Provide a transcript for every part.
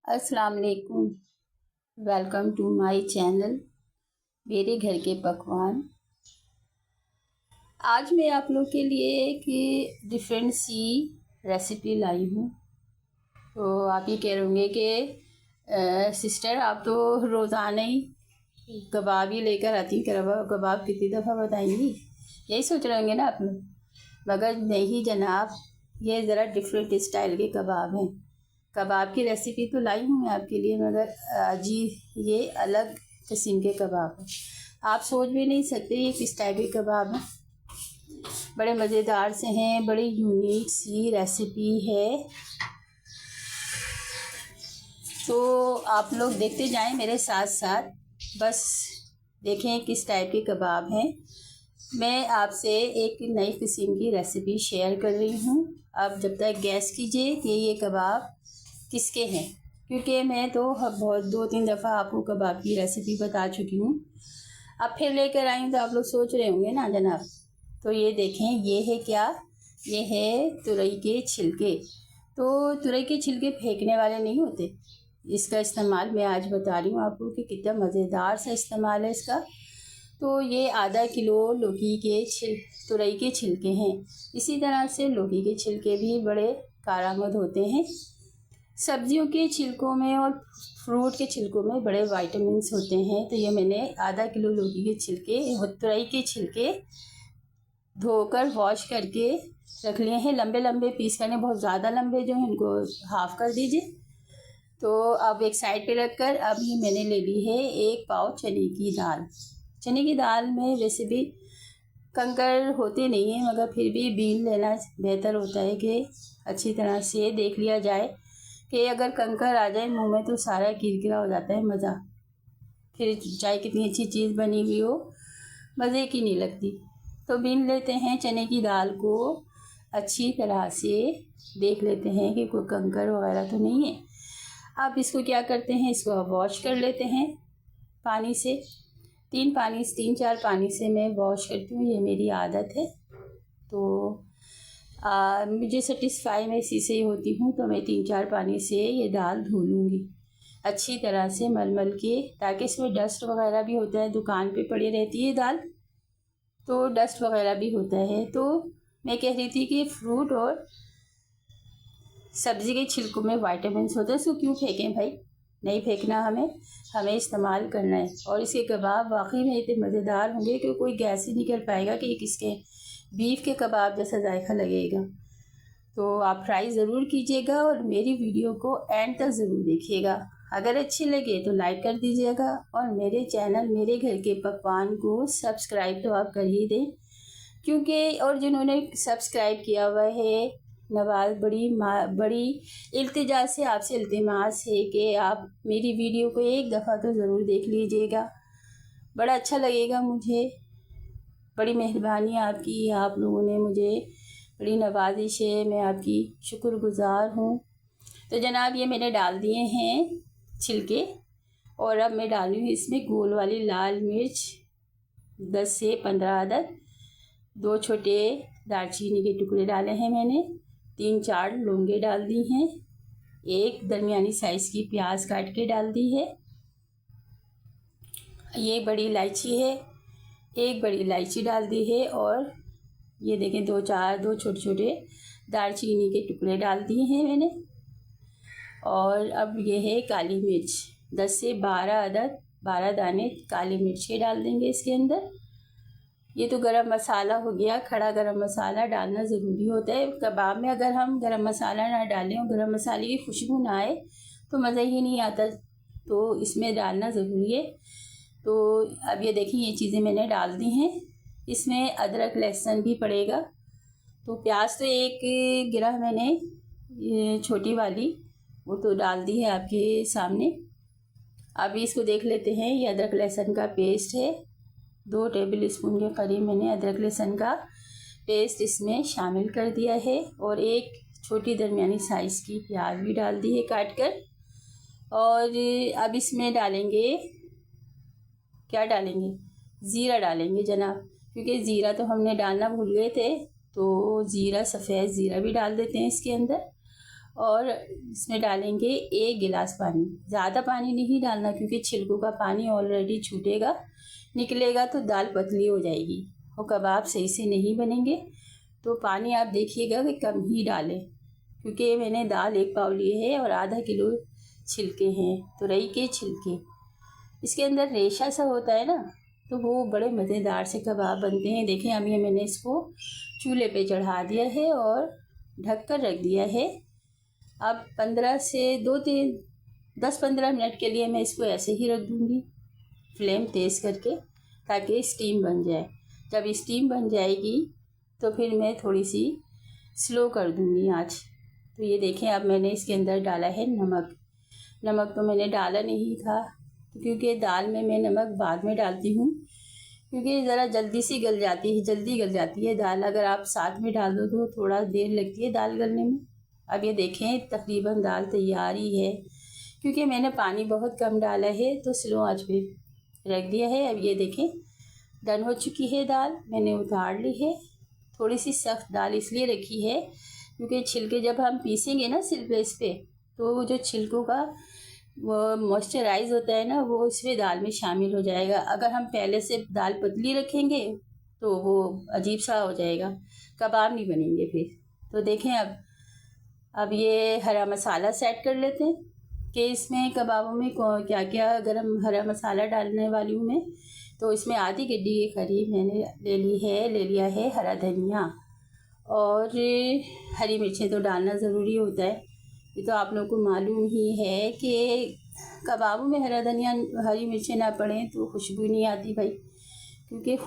अस्सलाम वालेकुम। Welcome to my channel मेरे घर के पकवान। आज मैं आप लोग के लिए एक डिफरेंट सी रेसिपी लाई हूँ। तो आप ये कह रहे होंगे कि सिस्टर आप तो रोज़ाना ही कबाब ही लेकर आती, कबाब कितनी दफ़ा बताएंगी, यही सोच रहे होंगे ना आप लोग। मगर नहीं जनाब, ये ज़रा डिफरेंट स्टाइल के कबाब हैं। कबाब की रेसिपी तो लाई हूँ मैं आपके लिए, मगर जी ये अलग किस्म के कबाब हैं। आप सोच भी नहीं सकते ये किस टाइप के कबाब हैं। बड़े मज़ेदार से हैं, बड़ी यूनिक सी रेसिपी है। तो आप लोग देखते जाएं मेरे साथ साथ, बस देखें किस टाइप के कबाब हैं। मैं आपसे एक नई किस्म की रेसिपी शेयर कर रही हूँ। अब जब तक गैस कीजिए कि ये कबाब किसके हैं, क्योंकि मैं तो बहुत 2-3 दफ़ा आपको कबाब की रेसिपी बता चुकी हूँ। अब फिर लेकर आई हूँ तो आप लोग सोच रहे होंगे ना जनाब। तो ये देखें, ये है क्या, ये है तुरई के छिलके। तो तुरई के छिलके फेंकने वाले नहीं होते, इसका इस्तेमाल मैं आज बता रही हूँ आपको कि कितना मज़ेदार सा इस्तेमाल है इसका। तो ये आधा किलो लौकी के तुरई के छिलके हैं। इसी तरह से लौकी के छिलके भी बड़े कारआमद होते हैं। सब्जियों के छिलकों में और फ्रूट के छिलकों में बड़े विटामिन्स होते हैं। तो ये मैंने आधा किलो लौकी के छिलके, तुरई के छिलके धोकर वॉश करके रख लिए हैं। लंबे लंबे पीस करने, बहुत ज़्यादा लंबे जो हैं उनको हाफ़ कर दीजिए। तो अब एक साइड पे रखकर अब ये मैंने ले ली है 1 पाव चने की दाल। चने की दाल में वैसे भी कंकर होते नहीं हैं, मगर फिर भी बीन लेना बेहतर होता है कि अच्छी तरह से देख लिया जाए कि अगर कंकर आ जाए मुंह में तो सारा किरकिरा हो जाता है मज़ा। फिर चाहे कितनी अच्छी चीज़ बनी हुई हो, मज़े की नहीं लगती। तो बीन लेते हैं चने की दाल को, अच्छी तरह से देख लेते हैं कि कोई कंकर वगैरह तो नहीं है। अब इसको क्या करते हैं, इसको वॉश कर लेते हैं पानी से। 3-4 पानी से मैं वॉश करती हूँ, ये मेरी आदत है। तो मुझे सेटिस्फाई मैं इसी से ही होती हूँ। तो मैं 3-4 पानी से ये दाल धो लूँगी अच्छी तरह से मल के, ताकि इसमें डस्ट वगैरह भी होता है। दुकान पे पड़ी रहती है दाल तो डस्ट वगैरह भी होता है। तो मैं कह रही थी कि फ्रूट और सब्ज़ी के छिलकों में विटामिन्स होते हैं, इसको क्यों फेंकें भाई, नहीं फेंकना, हमें इस्तेमाल करना है। और इसके कबाब वाकई में इतने मज़ेदार होंगे कि कोई गैस ही नहीं कर पाएगा कि किसके बीफ के कबाब जैसा जायका लगेगा। तो आप ट्राई ज़रूर कीजिएगा और मेरी वीडियो को एंड तक ज़रूर देखिएगा। अगर अच्छी लगे तो लाइक कर दीजिएगा और मेरे चैनल मेरे घर के पकवान को सब्सक्राइब तो आप कर ही दें, क्योंकि और जिन्होंने सब्सक्राइब किया हुआ है नवाज, बड़ी इल्तिजा से आपसे इल्तिमास है कि आप मेरी वीडियो को एक दफ़ा तो ज़रूर देख लीजिएगा, बड़ा अच्छा लगेगा मुझे। बड़ी मेहरबानी आपकी, आप लोगों ने मुझे बड़ी नवाजिश है, मैं आपकी शुक्रगुज़ार हूँ। तो जनाब ये मैंने डाल दिए हैं छिलके, और अब मैं डाली हूँ इसमें गोल वाली लाल मिर्च 10 से 15 अदद, 2 छोटे दालचीनी के टुकड़े डाले हैं मैंने, 3-4 लौंगे डाल दी हैं, एक दरमियानी साइज़ की प्याज काट के डाल दी है, ये बड़ी इलायची है, एक बड़ी इलायची डाल दी है, और ये देखें 2 छोटे छोटे दालचीनी के टुकड़े डाल दिए हैं मैंने। और अब ये है काली मिर्च 10 से 12 अदद, 12 दाने काली मिर्च के डाल देंगे इसके अंदर। ये तो गरम मसाला हो गया, खड़ा गरम मसाला डालना ज़रूरी होता है कबाब में। अगर हम गरम मसाला ना डालें और गरम मसाले की खुशबू ना आए तो मज़ा ही नहीं आता, तो इसमें डालना ज़रूरी है। तो अब ये देखिए ये चीज़ें मैंने डाल दी हैं। इसमें अदरक लहसुन भी पड़ेगा। तो प्याज तो एक गिरा मैंने ये छोटी वाली वो तो डाल दी है आपके सामने। अब इसको देख लेते हैं। ये अदरक लहसुन का पेस्ट है, 2 टेबल स्पून के करीब मैंने अदरक लहसुन का पेस्ट इसमें शामिल कर दिया है, और एक छोटी दरमियानी साइज़ की प्याज भी डाल दी है काट कर। और अब इसमें डालेंगे, क्या डालेंगे, ज़ीरा डालेंगे जनाब, क्योंकि ज़ीरा तो हमने डालना भूल गए थे। तो ज़ीरा, सफ़ेद ज़ीरा भी डाल देते हैं इसके अंदर। और इसमें डालेंगे 1 गिलास पानी। ज़्यादा पानी नहीं डालना क्योंकि छिलकों का पानी ऑलरेडी छूटेगा, निकलेगा तो दाल पतली हो जाएगी और कबाब सही से नहीं बनेंगे। तो पानी आप देखिएगा कि कम ही डालें, क्योंकि मैंने दाल 1 पाव ली है और आधा किलो छिलके हैं, तुरई के छिलके। इसके अंदर रेशा सा होता है ना, तो वो बड़े मज़ेदार से कबाब बनते हैं। देखें अभी मैंने इसको चूल्हे पे चढ़ा दिया है और ढक कर रख दिया है। अब 15 से 10-15 मिनट के लिए मैं इसको ऐसे ही रख दूँगी, फ्लेम तेज़ करके, ताकि स्टीम बन जाए। जब स्टीम बन जाएगी तो फिर मैं थोड़ी सी स्लो कर दूँगी आँच। तो ये देखें अब मैंने इसके अंदर डाला है नमक। नमक तो मैंने डाला नहीं था क्योंकि दाल में मैं नमक बाद में डालती हूँ, क्योंकि ज़रा जल्दी गल जाती है दाल। अगर आप साथ में डाल दो तो थोड़ा देर लगती है दाल गलने में। अब ये देखें तकरीबन दाल तैयार ही है, क्योंकि मैंने पानी बहुत कम डाला है तो स्लो आंच पे रख दिया है। अब ये देखें डन हो चुकी है दाल, मैंने उतार ली है। थोड़ी सी सख्त दाल इसलिए रखी है क्योंकि छिलके जब हम पीसेंगे ना सिलबेस पे, तो वो जो छिलकों का वो मॉइस्चराइज होता है ना, वो इसमें दाल में शामिल हो जाएगा। अगर हम पहले से दाल पतली रखेंगे तो वो अजीब सा हो जाएगा, कबाब नहीं बनेंगे फिर। तो देखें अब ये हरा मसाला सेट कर लेते हैं कि इसमें कबाबों में क्या क्या गरम हरा मसाला डालने वाली हूँ मैं। तो इसमें आधी गड्डी के करीब मैंने ले लिया है हरा धनिया, और हरी मिर्चें तो डालना ज़रूरी होता है। ये तो आप लोगों को मालूम ही है कि कबाबों में हरा धनिया हरी मिर्चें ना पड़ें तो खुशबू नहीं आती भाई, क्योंकि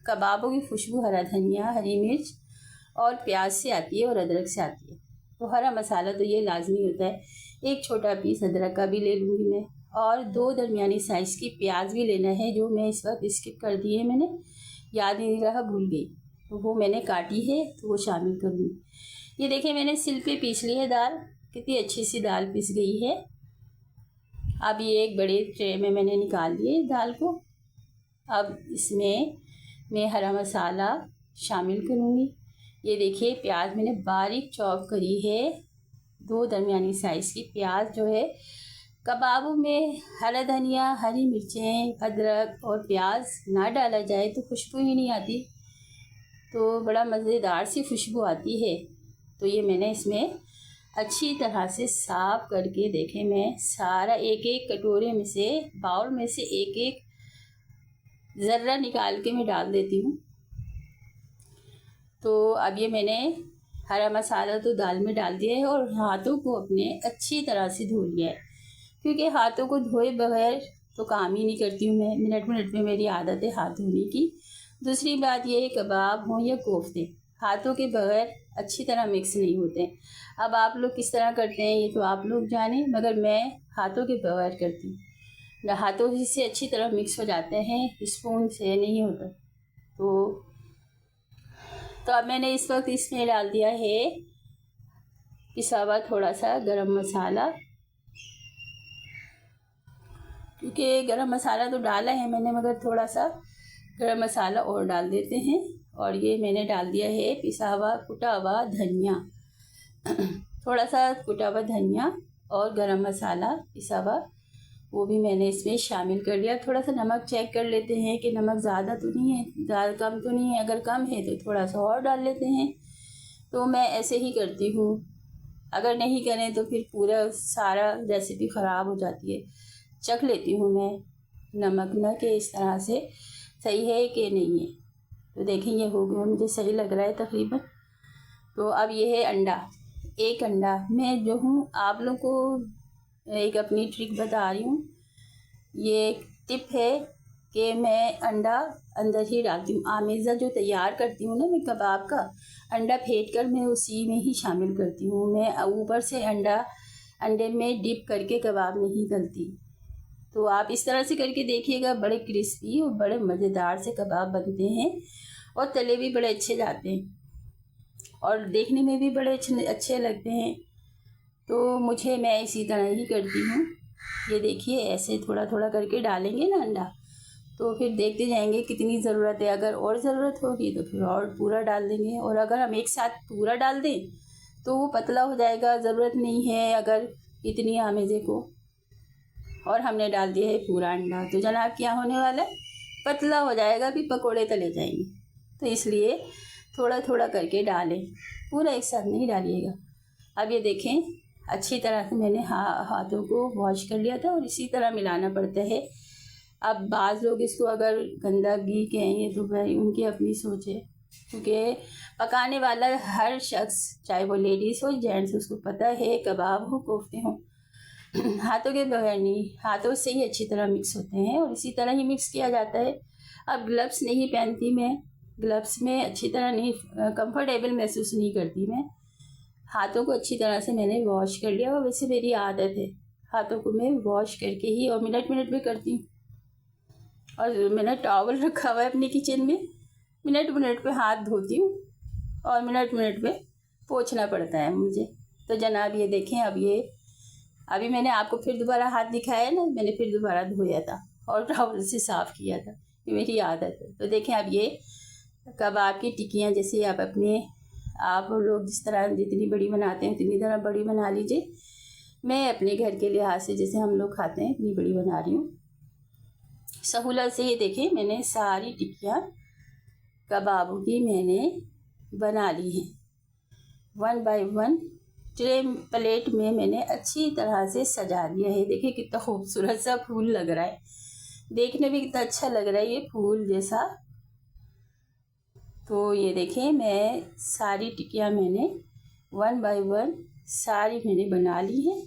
कबाबों की खुशबू हरा धनिया, हरी मिर्च और प्याज से आती है और अदरक से आती है। तो हरा मसाला तो ये लाजमी होता है। 1 छोटा पीस अदरक का भी ले लूँगी मैं, और 2 दरमियानी साइज़ की प्याज भी लेना है, जो मैं इस वक्त स्किप कर दी है, मैंने याद ही नहीं रहा, भूल गई। तो वो मैंने काटी है तो वो शामिल करूँगी। ये देखिए मैंने सिल पे पीस ली है दाल, कितनी अच्छी सी दाल पिस गई है। अब ये एक बड़े ट्रे में मैंने निकाल लिए दाल को। अब इसमें मैं हरा मसाला शामिल करूँगी। ये देखिए प्याज मैंने बारीक चॉप करी है, 2 दरमियानी साइज़ की प्याज। जो है कबाबों में हरा धनिया, हरी मिर्चें, अदरक और प्याज ना डाला जाए तो खुशबू ही नहीं आती, तो बड़ा मज़ेदार सी खुशबू आती है। तो ये मैंने इसमें अच्छी तरह से साफ़ करके, देखें मैं सारा एक एक कटोरे में से, बाउल में से एक एक ज़र्रा निकाल के मैं डाल देती हूँ। तो अब ये मैंने हरा मसाला तो दाल में डाल दिया है और हाथों को अपने अच्छी तरह से धो लिया है, क्योंकि हाथों को धोए बगैर तो काम ही नहीं करती हूँ मैं। मिनट में मेरी आदत है हाथ धोने की। दूसरी बात ये है कबाब हों या कोफ्ते, हाथों के बगैर अच्छी तरह मिक्स नहीं होते। अब आप लोग किस तरह करते हैं ये तो आप लोग जाने, मगर मैं हाथों के बगैर करती हूँ। हाथों से अच्छी तरह मिक्स हो जाते हैं, स्पून से नहीं होता। तो अब मैंने इस वक्त इसमें डाल दिया है पिसा हुआ थोड़ा सा गरम मसाला, क्योंकि गरम मसाला तो डाला है मैंने, मगर थोड़ा सा गरम मसाला और डाल देते हैं। और ये मैंने डाल दिया है पिसा हुआ कुटा हुआ धनिया, थोड़ा सा कुटा हुआ धनिया और गरम मसाला पिसा हुआ, वो भी मैंने इसमें शामिल कर लिया। थोड़ा सा नमक चेक कर लेते हैं कि नमक ज़्यादा तो नहीं है, ज़्यादा कम तो नहीं है। अगर कम है तो थोड़ा सा और डाल लेते हैं। तो मैं ऐसे ही करती हूँ, अगर नहीं करें तो फिर पूरा सारा रेसिपी ख़राब हो जाती है। चख लेती हूँ मैं नमक न कि इस तरह से सही है कि नहीं है। तो देखें ये हो गया, मुझे सही लग रहा है तकरीबन। तो अब ये है अंडा, 1 अंडा। मैं जो हूँ आप लोगों को एक अपनी ट्रिक बता रही हूँ। ये टिप है कि मैं अंडा अंदर ही डालती हूँ। आमेज़ा जो तैयार करती हूँ ना मैं कबाब का, अंडा फेंट कर मैं उसी में ही शामिल करती हूँ। मैं ऊपर से अंडे में डिप करके कबाब नहीं तलती। तो आप इस तरह से करके देखिएगा, बड़े क्रिस्पी और बड़े मज़ेदार से कबाब बनते हैं और तले भी बड़े अच्छे जाते हैं और देखने में भी बड़े अच्छे लगते हैं। तो मैं इसी तरह ही करती हूँ। ये देखिए ऐसे थोड़ा थोड़ा करके डालेंगे ना अंडा, तो फिर देखते जाएंगे कितनी ज़रूरत है। अगर और ज़रूरत होगी तो फिर और पूरा डाल देंगे, और अगर हम एक साथ पूरा डाल दें तो वो पतला हो जाएगा, ज़रूरत नहीं है अगर इतनी आमेज़े को। और हमने डाल दिया है पूरा अंडा, तो जनाब क्या होने वाला है, पतला हो जाएगा, भी पकोड़े तले जाएंगे। तो इसलिए थोड़ा थोड़ा करके डालें, पूरा एक साथ नहीं डालिएगा। अब ये देखें, अच्छी तरह से मैंने हाथों को वॉश कर लिया था, और इसी तरह मिलाना पड़ता है। अब बाज़ लोग इसको अगर गंदा घी कहेंगे तो भाई उनकी अपनी सोच है, क्योंकि पकाने वाला हर शख्स, चाहे वो लेडीज़ हो जेंट्स, उसको पता है कबाब हो कोफ्ते हों, हाथों के बगैर नहीं, हाथों से ही अच्छी तरह मिक्स होते हैं और इसी तरह ही मिक्स किया जाता है। अब ग्लव्स नहीं पहनती मैं, ग्लव्स में अच्छी तरह नहीं कंफर्टेबल महसूस नहीं करती मैं। हाथों को अच्छी तरह से मैंने वॉश कर लिया, और वैसे मेरी आदत है हाथों को मैं वॉश करके ही, और मिनट भी करती हूँ। और मैंने टॉवल रखा हुआ है अपने किचन में, मिनट पे हाथ धोती हूँ और मिनट पे पोंछना पड़ता है मुझे। तो जनाब ये देखें, अब ये अभी मैंने आपको फिर दोबारा हाथ दिखाया ना, मैंने फिर दोबारा धोया था और टॉवल से साफ़ किया था, ये मेरी आदत है। तो देखें, अब ये कबाब की टिक्कियाँ जैसे आप लोग जिस तरह जितनी बड़ी बनाते हैं उतनी तरह बड़ी बना लीजिए। मैं अपने घर के लिहाज से जैसे हम लोग खाते हैं इतनी बड़ी बना रही हूँ सहूलत से। ये देखें, मैंने सारी टिक्कियाँ कबाबों की मैंने बना ली हैं, 1 बाय 1 ट्रे प्लेट में मैंने अच्छी तरह से सजा दिया है। देखिए कितना खूबसूरत सा फूल लग रहा है, देखने में कितना अच्छा लग रहा है ये फूल जैसा। तो ये देखें, मैं सारी टिक्कियाँ मैंने 1 बाय 1 सारी मैंने बना ली है।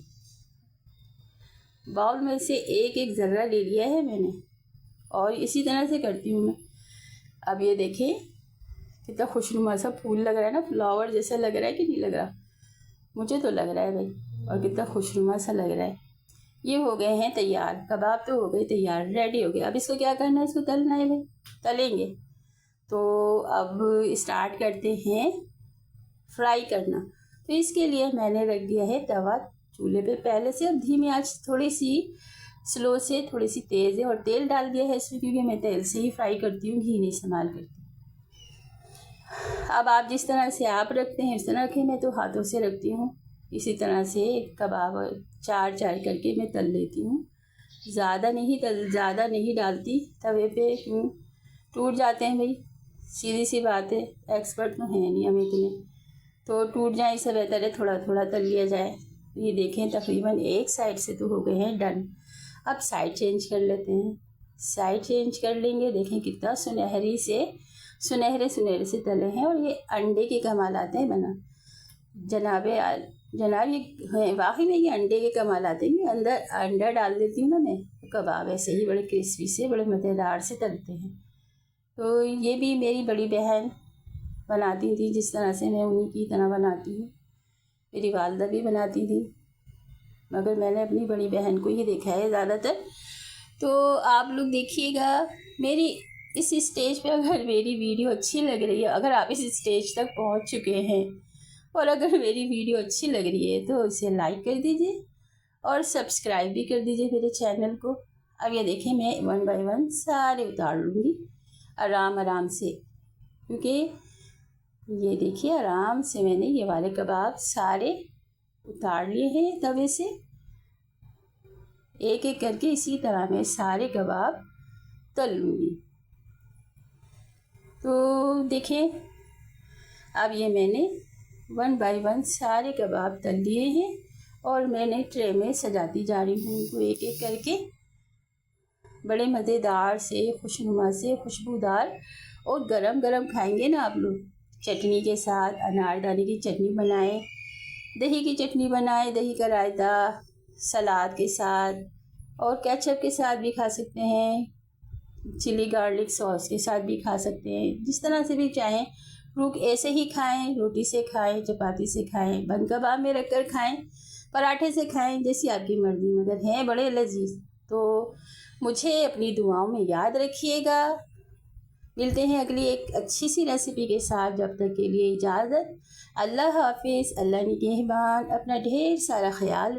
बाउल में से एक ज़र्रा ले लिया है मैंने, और इसी तरह से करती हूँ मैं। अब ये देखें कितना खुशनुमा सा फूल लग रहा है ना, फ्लावर जैसा लग रहा है कि नहीं लग रहा, मुझे तो लग रहा है भाई, और कितना खुशनुमा सा लग रहा है। ये हो गए हैं तैयार, कबाब तो हो गए तैयार, रेडी हो गए। अब इसको क्या करना है, इसको तलना है भाई, तलेंगे। तो अब स्टार्ट करते हैं फ्राई करना। तो इसके लिए मैंने रख दिया है तवा चूल्हे पे पहले से, अब धीमी आंच थोड़ी सी स्लो से थोड़ी सी तेज़ है, और तेल डाल दिया है इसमें, क्योंकि मैं तेल से ही फ्राई करती हूँ, घी नहीं इस्तेमाल करती। अब आप जिस तरह से आप रखते हैं उस तरह रखें, मैं तो हाथों से रखती हूँ। इसी तरह से कबाब 4 करके मैं तल लेती हूँ, ज़्यादा नहीं डालती तवे पे, क्यों टूट जाते हैं भाई, सीधी सी बात है, एक्सपर्ट तो हैं नहीं हम इतने, तो टूट जाए, इससे बेहतर है थोड़ा थोड़ा तल लिया जाए। ये देखें तकरीबन एक साइड से तो हो गए हैं डन। अब साइड चेंज कर लेते हैं, साइड चेंज कर लेंगे। देखें कितना सुनहरे से तले हैं, और ये अंडे के कमाल आते हैं बना। जनाब ये वाकई में ये अंडे के कमाल आते हैं। अंदर अंडा डाल देती हूँ ना मैं, तो कबाब ऐसे ही बड़े क्रिस्पी से बड़े मज़ेदार से तलते हैं। तो ये भी मेरी बड़ी बहन बनाती थी, जिस तरह से मैं उन्हीं की तरह बनाती हूँ। मेरी वालदा भी बनाती थी, मगर मैंने अपनी बड़ी बहन को ही देखा है ज़्यादातर। तो आप लोग देखिएगा मेरी इस स्टेज पे, अगर मेरी वीडियो अच्छी लग रही है, अगर आप इस स्टेज तक पहुंच चुके हैं और अगर मेरी वीडियो अच्छी लग रही है तो इसे लाइक कर दीजिए और सब्सक्राइब भी कर दीजिए मेरे चैनल को। अब ये देखें, मैं 1 बाय 1 सारे उतार लूँगी आराम से, क्योंकि ये देखिए आराम से मैंने ये वाले कबाब सारे उतार लिए हैं तवे से, एक एक करके इसी तरह मैं सारे कबाब तल लूँगी। तो देखें, अब ये मैंने 1 बाय 1 सारे कबाब तल लिए हैं और मैंने ट्रे में सजाती जा रही हूँ। तो एक एक करके बड़े मज़ेदार से, खुशनुमा से, खुशबूदार, और गरम गरम खाएंगे ना आप लोग चटनी के साथ। अनारदाने की चटनी बनाएं, दही की चटनी बनाएं, दही का रायता, सलाद के साथ, और केचप के साथ भी खा सकते हैं, चिली गार्लिक सॉस के साथ भी खा सकते हैं, जिस तरह से भी चाहें। रूख ऐसे ही खाएं, रोटी से खाएं, चपाती से खाएं, बंद कबाब में रख कर खाएं, पराठे से खाएं, जैसी आपकी मर्ज़ी, मगर हैं बड़े लजीज। तो मुझे अपनी दुआओं में याद रखिएगा। मिलते हैं अगली एक अच्छी सी रेसिपी के साथ, जब तक के लिए इजाज़त। अल्लाह हाफिज़, अल्लाह निगहबान, अपना ढेर सारा ख्याल